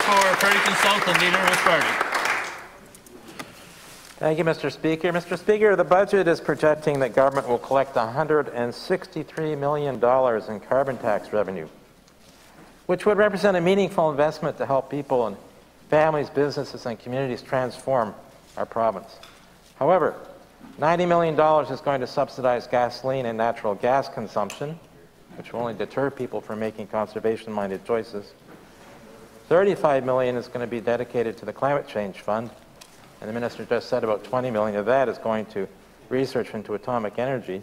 for Période South and Leader of his party. Thank you, Mr. Speaker. Mr. Speaker, the budget is projecting that government will collect $163 million in carbon tax revenue, which would represent a meaningful investment to help people and families, businesses, and communities transform our province. However, $90 million is going to subsidize gasoline and natural gas consumption, which will only deter people from making conservation-minded choices. $35 million is going to be dedicated to the Climate Change Fund, and the Minister just said about $20 million of that is going to research into atomic energy.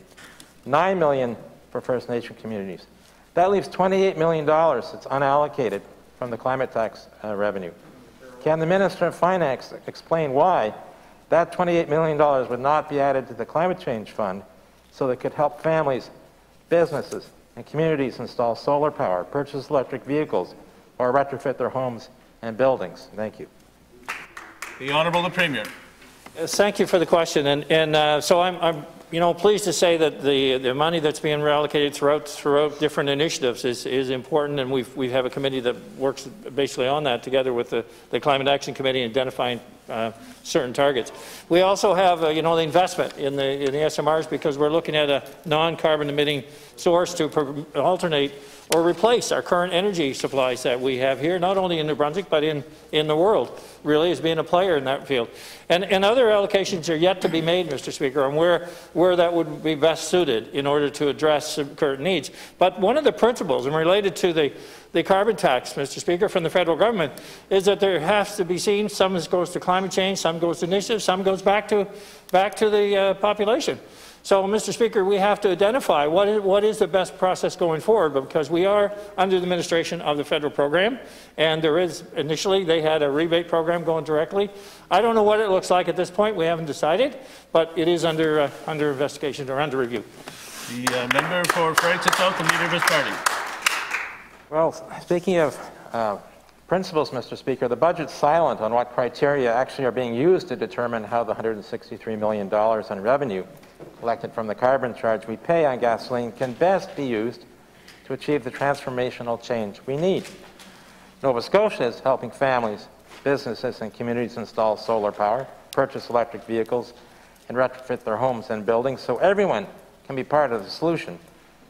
$9 million for First Nation communities. That leaves $28 million that's unallocated from the climate tax revenue. Can the Minister of Finance explain why that $28 million would not be added to the Climate Change Fund so that it could help families, businesses, and communities install solar power, purchase electric vehicles, or retrofit their homes and buildings? Thank you. The Honourable the Premier. Thank you for the question, so I'm pleased to say that the money that's being reallocated throughout different initiatives is important, and we have a committee that works basically on that together with the Climate Action Committee, identifying certain targets. We also have the investment in the SMRs, because we're looking at a non-carbon emitting source to alternate or replace our current energy supplies that we have here, not only in New Brunswick but in the world, really, as being a player in that field. And other allocations are yet to be made, Mr. Speaker, on where that would be best suited in order to address current needs. But one of the principles, and related to the carbon tax, Mr. Speaker, from the federal government, is that there has to be seen, some goes to climate change, some goes to initiatives, some goes back to the population. So, Mr. Speaker, we have to identify what is the best process going forward, because we are under the administration of the federal program, and there is, initially, they had a rebate program going directly. I don't know what it looks like at this point. We haven't decided, but it is under investigation or under review. The member for Période South and Leader of his party. Well, speaking of principles, Mr. Speaker, the budget's silent on what criteria actually are being used to determine how the $163 million in revenue collected from the carbon charge we pay on gasoline can best be used to achieve the transformational change we need. Nova Scotia is helping families, businesses, and communities install solar power, purchase electric vehicles, and retrofit their homes and buildings so everyone can be part of the solution,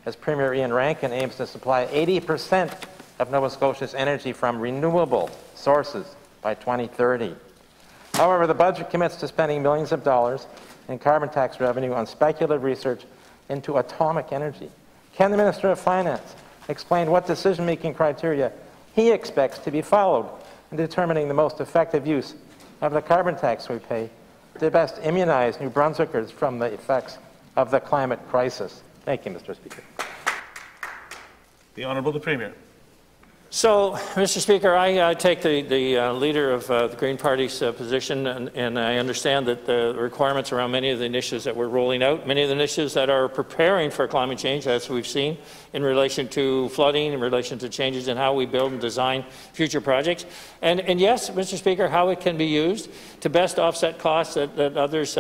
as Premier Ian Rankin aims to supply 80% of Nova Scotia's energy from renewable sources by 2030. However, the budget commits to spending millions of dollars in carbon tax revenue on speculative research into atomic energy. Can the Minister of Finance explain what decision-making criteria he expects to be followed in determining the most effective use of the carbon tax we pay to best immunize New Brunswickers from the effects of the climate crisis? Thank you, Mr. Speaker. The Honourable the Premier. So, Mr. Speaker, I take the Leader of the Green Party's position, and I understand that the requirements around many of the initiatives that we're rolling out, many of the initiatives that are preparing for climate change, as we've seen, in relation to flooding, in relation to changes in how we build and design future projects. And yes, Mr. Speaker, how it can be used to best offset costs that others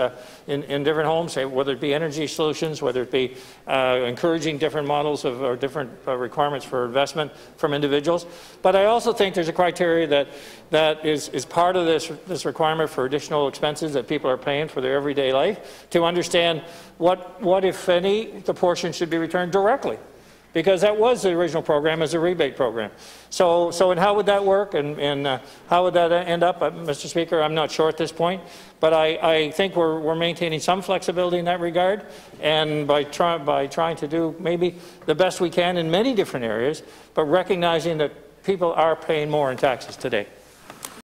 in different homes, whether it be energy solutions, whether it be encouraging different models or different requirements for investment from individuals. But I also think there's a criteria that is part of this requirement for additional expenses that people are paying for their everyday life, to understand what if any, the portion should be returned directly, because that was the original program as a rebate program. So and how would that work, and how would that end up, Mr. Speaker? I'm not sure at this point, but I think we're maintaining some flexibility in that regard, and by trying to do maybe the best we can in many different areas, but recognizing that people are paying more in taxes today.